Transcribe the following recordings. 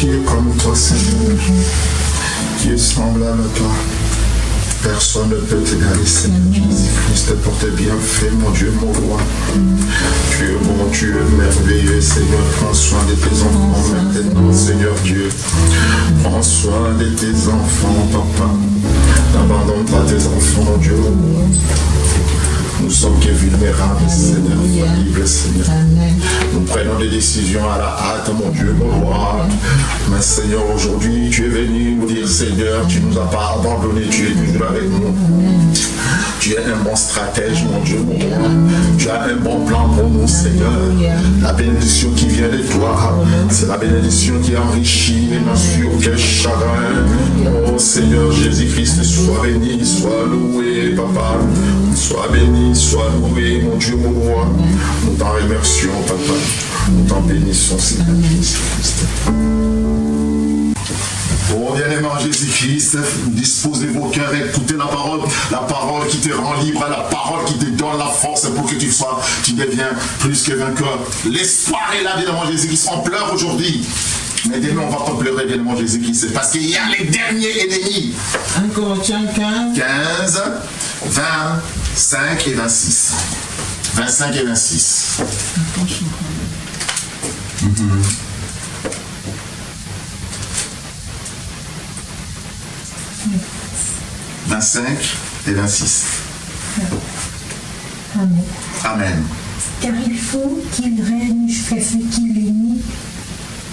qui est comme toi, Seigneur, qui est semblable à toi. Personne ne peut t'égaler, Seigneur Jésus-Christ, pour tes bienfaits, mon Dieu, mon roi. Tu es bon, tu es merveilleux, Seigneur. Prends soin de tes enfants maintenant, Seigneur Dieu. Prends soin de tes enfants, Papa. N'abandonne pas tes enfants, mon Dieu. Nous sommes que vulnérables, Seigneur, faillibles, Seigneur. Nous prenons des décisions à la hâte, mon Dieu, mon roi. Mais Seigneur, aujourd'hui, tu es venu nous dire, Seigneur, tu ne nous as pas abandonnés, tu es toujours avec nous. Tu es un bon stratège, mon Dieu, mon roi. Tu as un bon plan pour nous, Seigneur. La bénédiction qui vient de toi, c'est la bénédiction qui enrichit et n'assure quel chagrin. Oh Seigneur Jésus-Christ, sois béni, sois loué, Papa. Sois béni, sois loué, mon Dieu, mon roi. Nous t'en remercions, Papa. Nous t'en bénissons, Seigneur Jésus-Christ. Oh bien-aimé en Jésus-Christ, disposez vos cœurs, écoutez la parole qui te rend libre, la parole qui te donne la force pour que tu deviens plus que vainqueur. L'espoir est là, bien-aimé en Jésus-Christ. On pleure aujourd'hui. Mais demain, on ne va pas pleurer, bien-aimé en Jésus-Christ, parce qu'il y a les derniers ennemis. 1 Corinthiens 15, 25 et 26. 25 et 26. 25 et 26. Amen. Amen. Car il faut qu'il règne jusqu'à ce qu'il ait mis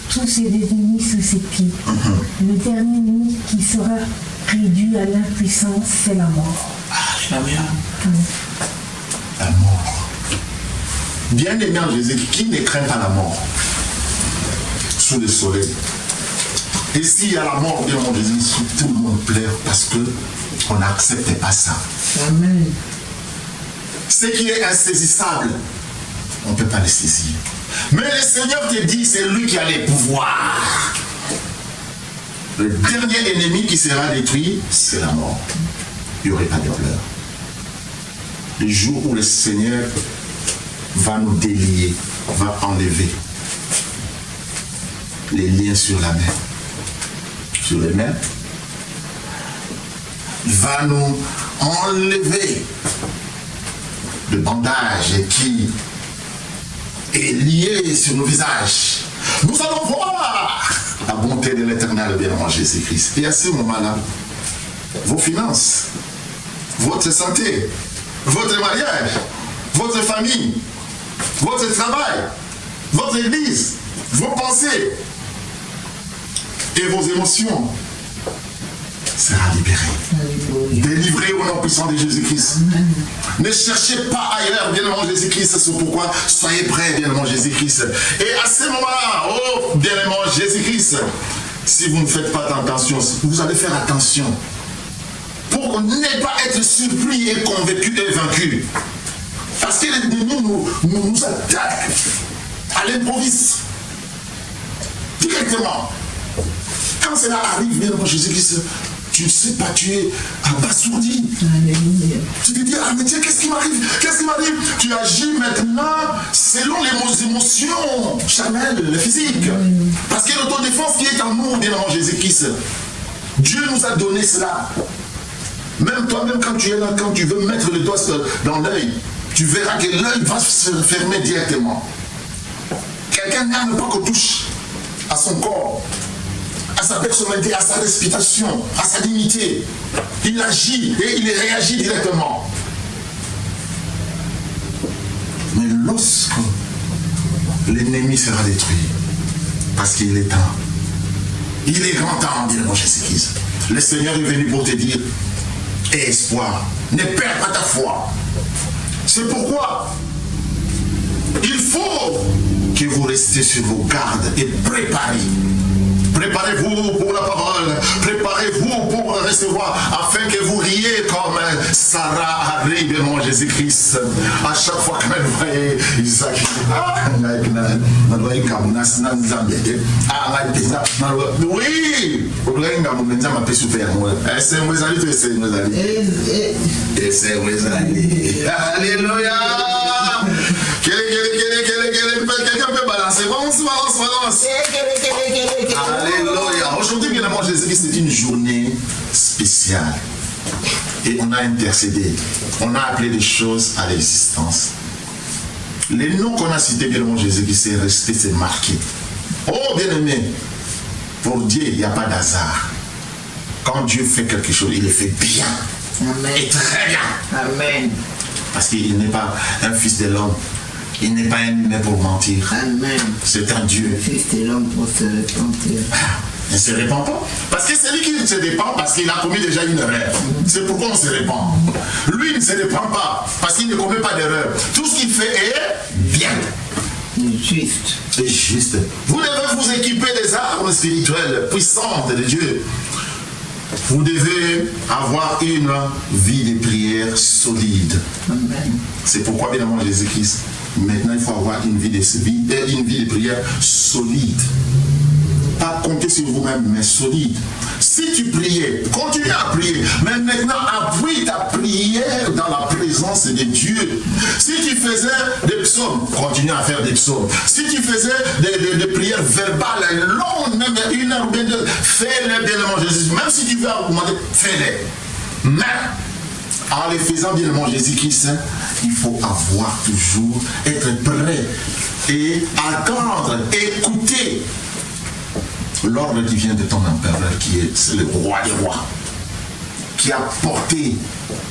tous ses ennemis sous ses pieds. Le dernier ennemi qui sera réduit à l'impuissance, c'est la mort. La mort. Bien-aimé en Jésus, qui ne craint pas la mort sous le soleil? Et s'il y a la mort, bien mon Jésus, tout le monde pleure parce qu'on n'accepte pas ça. Amen. Ce qui est insaisissable, on ne peut pas le saisir. Mais le Seigneur te dit, c'est lui qui a les pouvoirs. Le dernier ennemi qui sera détruit, c'est la mort. Il n'y aurait pas de pleurs. Le jour où le Seigneur va nous délier, va enlever les liens sur la main, sur les mains, va nous enlever le bandage qui est lié sur nos visages. Nous allons voir la bonté de l'Éternel, bien en Jésus-Christ. Et à ce moment-là, vos finances, votre santé, votre mariage, votre famille, votre travail, votre église, vos pensées et vos émotions sera libéré. Délivré au nom puissant de Jésus-Christ. Ne cherchez pas ailleurs, bien-aimé Jésus-Christ, c'est pourquoi soyez prêts, bien-aimé Jésus-Christ. Et à ce moment-là, oh, bien-aimé Jésus-Christ, si vous ne faites pas attention, vous allez faire attention pour ne pas être surpris et convaincu et vaincu. Parce que l'ennemi nous attaque à l'improviste. Directement. Quand cela arrive, bien-aimé Jésus-Christ, tu ne sais pas, tu es abasourdi. Alléluia. Tu te dis, ah mais tiens, qu'est-ce qui m'arrive? Qu'est-ce qui m'arrive? Tu agis maintenant selon les émotions charnelles, les physiques. Parce que l'autodéfense qui est en nous, bien avant Jésus-Christ, Dieu nous a donné cela. Même toi-même, quand tu es là, quand tu veux mettre le doigt dans l'œil, tu verras que l'œil va se fermer directement. Quelqu'un n'aime pas qu'on touche à son corps, à sa personnalité, à sa respiration, à sa dignité. Il agit et il réagit directement. Mais lorsque l'ennemi sera détruit, parce qu'il est temps, il est grand temps, dit le nom Jésus-Christ. Le Seigneur est venu pour te dire, aie espoir, ne perds pas ta foi. C'est pourquoi il faut que vous restiez sur vos gardes et préparez. Préparez-vous pour la parole, préparez-vous pour recevoir, afin que vous riez comme Sarah arrive, mon Jésus-Christ. À chaque fois que vous voyez Isaac, oui, alléluia. Quelqu'un peut balancer balance. Alléluia. Aujourd'hui, bien évidemment, Jésus-Christ, c'est une journée spéciale. Et on a intercédé. On a appelé des choses à l'existence. Les noms qu'on a cités, bien évidemment, Jésus-Christ, c'est resté, c'est marqué. Oh, bien aimé, pour Dieu, il n'y a pas d'hasard. Quand Dieu fait quelque chose, il le fait bien. Amen. Et très bien. Amen. Parce qu'il n'est pas un fils de l'homme. Il n'est pas un humain pour mentir. Amen. C'est un Dieu. Le Fils de l'homme pour se repentir. Il ne se répand pas. Parce que c'est lui qui se répand parce qu'il a commis déjà une erreur. C'est pourquoi on se répand. Lui, il ne se répand pas parce qu'il ne commet pas d'erreur. Tout ce qu'il fait est bien. Juste. C'est juste. Vous devez vous équiper des armes spirituelles puissantes de Dieu. Vous devez avoir une vie de prière solide. Amen. C'est pourquoi, bien évidemment, Jésus-Christ, maintenant, il faut avoir une vie de prière solide. Pas compter sur vous-même, mais solide. Si tu priais, continue à prier. Mais maintenant, appuie ta prière dans la présence de Dieu. Si tu faisais des psaumes, continue à faire des psaumes. Si tu faisais des prières verbales longues, même 1 heure ou bien 2, fais-les, bien évidemment, Jésus. Même si tu veux augmenter, fais-les. Mais, en les faisant, bien évidemment, Jésus-Christ, il faut avoir toujours, être prêt et attendre, écouter l'ordre qui vient de ton empereur, qui est le roi des rois, qui a porté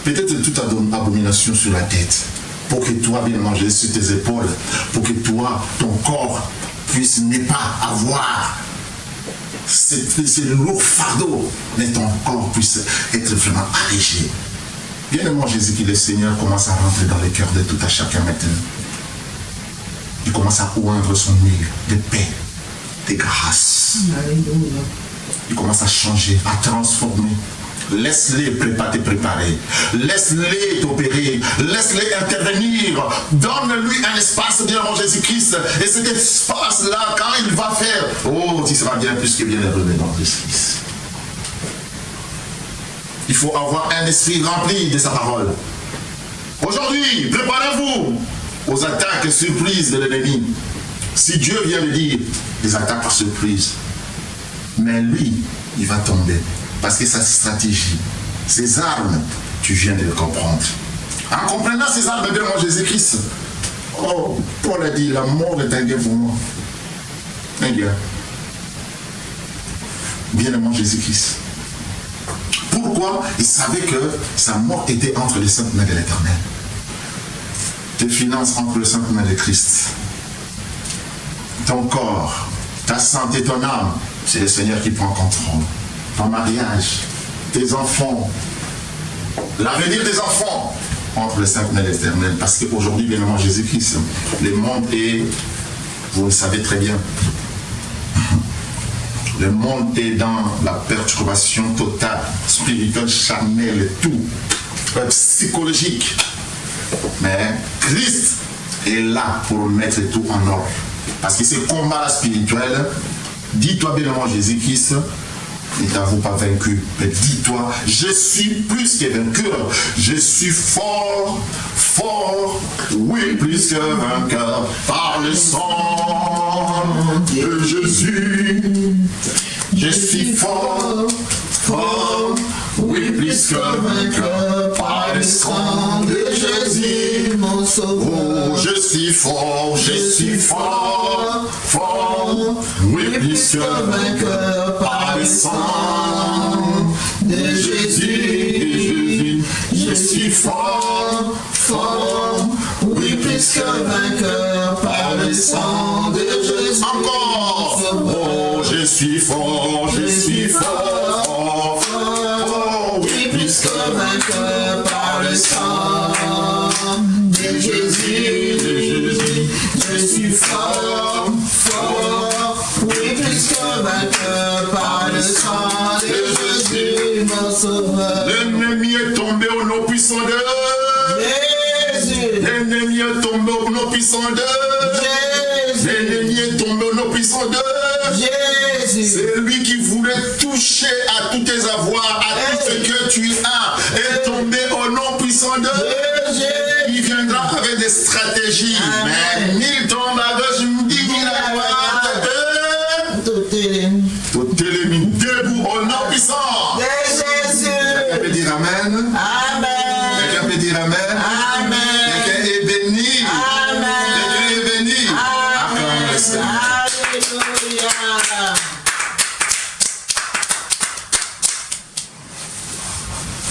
peut-être toute abomination sur la tête, pour que toi, bien manger sur tes épaules, pour que toi, ton corps, puisse ne pas avoir ce lourd fardeau, mais ton corps puisse être vraiment allégé. Bien aimant Jésus, qui le Seigneur commence à rentrer dans le cœur de tout à chacun maintenant. Il commence à oindre son huile de paix, de grâce. Alléluia. Il commence à changer, à transformer. Laisse-les te préparer. Laisse-les t'opérer. Laisse-les intervenir. Donne-lui un espace, bien avant Jésus-Christ. Et cet espace-là, quand il va faire, oh, tu seras bien plus que bien heureux dans Jésus-Christ. Il faut avoir un esprit rempli de sa parole. Aujourd'hui, préparez-vous aux attaques surprises de l'ennemi. Si Dieu vient de dire des attaques par surprise, mais lui, il va tomber. Parce que sa stratégie, ses armes, tu viens de le comprendre. En comprenant ces armes, bien moi Jésus-Christ, oh, Paul a dit, la mort est un gain pour moi. Un gain. Bien aimant Jésus-Christ. Pourquoi? Il savait que sa mort était entre les saintes mains de l'Éternel. Tes finances entre les saintes mains de Christ. Ton corps, ta santé, ton âme, c'est le Seigneur qui prend contrôle. Ton mariage, tes enfants, l'avenir des enfants, entre les saintes mains de l'Éternel. Parce qu'aujourd'hui, bien évidemment, Jésus-Christ, le monde est, vous le savez très bien, le monde est dans la perturbation totale, spirituelle, charnelle et tout, psychologique. Mais Christ est là pour mettre tout en ordre. Parce que ce combat spirituel, dis-toi bien évidemment Jésus-Christ, ne t'avoue pas vaincu, mais dis-toi, je suis plus que vainqueur, je suis fort, fort, oui, plus que vainqueur, par le sang de Jésus. Je suis fort, fort, oui, plus que vainqueur, par le sang de Jésus, mon sauveur. Oh, je suis fort, fort, oui, plus que vainqueur, par le sang de Jésus. Je suis fort, fort, oui, plus que vainqueur, par le sang de Jésus. Encore, oh, je suis fort, fort, fort, oui, plus que vainqueur, par le sang de Jésus. Je suis fort, fort, oui, plus que vainqueur, par le sang de Jésus, mon sauveur. L'ennemi est tombé au nom puissant de Jésus. L'ennemi est tombé au nom puissant de Jésus. L'ennemi est tombé au nom puissant de Jésus. C'est lui qui voulait toucher à tous tes avoirs, à tout ce que tu as, est tombé au nom puissant de Jésus. Il viendra avec des stratégies. Mais il tombe à gauche, il dit la gloire.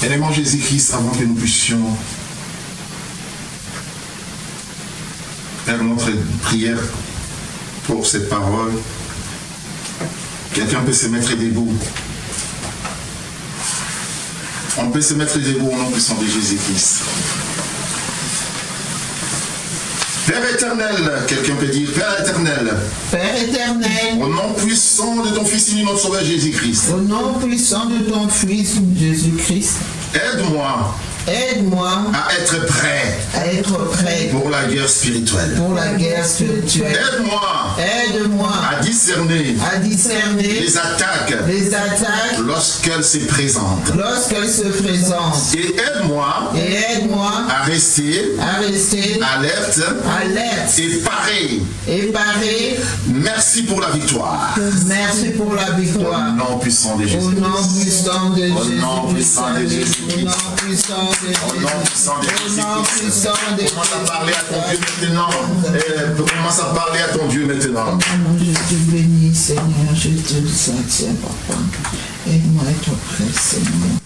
Bien-aimé Jésus-Christ, avant que nous puissions faire notre prière pour ces paroles, quelqu'un peut se mettre debout. On peut se mettre debout au nom puissant de Jésus-Christ. Père éternel, quelqu'un peut dire, Père éternel. Père éternel. Au nom puissant de ton Fils unique, notre Sauveur Jésus-Christ. Au nom puissant de ton Fils Jésus-Christ. Aide-moi. Aide-moi à être prêt. À être prêt. Pour la guerre spirituelle. Pour la guerre spirituelle. Aide-moi. Aide-moi. À discerner. À discerner. Les attaques. Les attaques. Lorsqu'elles se présentent. Lorsqu'elles se présentent. Et aide-moi. Et aide-moi. À rester. À rester. Alerte. Alerte. Et paré. Et paré. Merci pour la victoire. Merci pour la victoire. Au nom puissant de Jésus. Au nom puissant de Jésus. Au nom puissant de Jésus. Au nom puissant de Jésus. Au nom puissant de Jésus. Commence à parler à ton Dieu maintenant. Commence à parler à ton Dieu maintenant. Je te bénis, Seigneur. Je te soutiens, papa. Aide-moi à être prêt, Seigneur.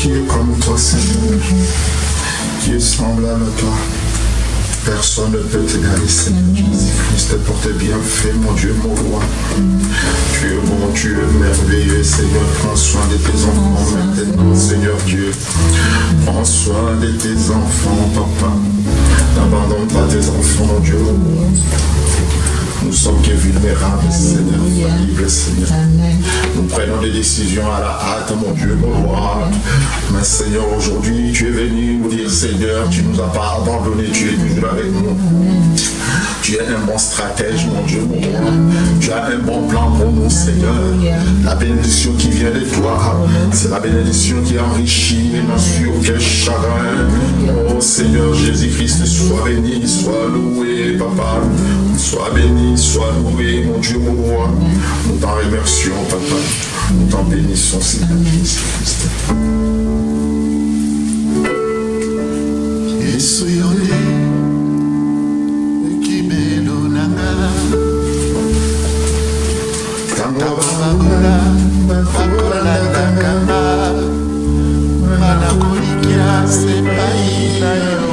qui est comme toi, Seigneur, qui est semblable à toi. Personne ne peut t'égaler, Seigneur Jésus-Christ, pour tes bienfaits, mon Dieu, mon roi. Tu es bon, tu es merveilleux, Seigneur. Prends soin de tes enfants maintenant, Seigneur Dieu. Prends soin de tes enfants, Papa. N'abandonne pas tes enfants, mon Dieu, mon roi. Nous sommes que vulnérables, Seigneur, faillibles, Seigneur. Nous prenons des décisions à la hâte, mon Dieu, mon roi. Mais Seigneur, aujourd'hui, tu es venu nous dire, Seigneur, tu ne nous as pas abandonnés, tu es toujours avec nous. Tu es un bon stratège, mon Dieu, mon roi. Tu as un bon plan pour nous, Seigneur. La bénédiction qui vient de toi, c'est la bénédiction qui enrichit et n'assure aucun chagrin. Oh Seigneur Jésus-Christ, sois béni, sois loué, Papa. Sois béni, sois loué, mon Dieu, mon roi. Nous t'en remercions, Papa. Nous t'en bénissons, Seigneur Jésus-Christ. Sepai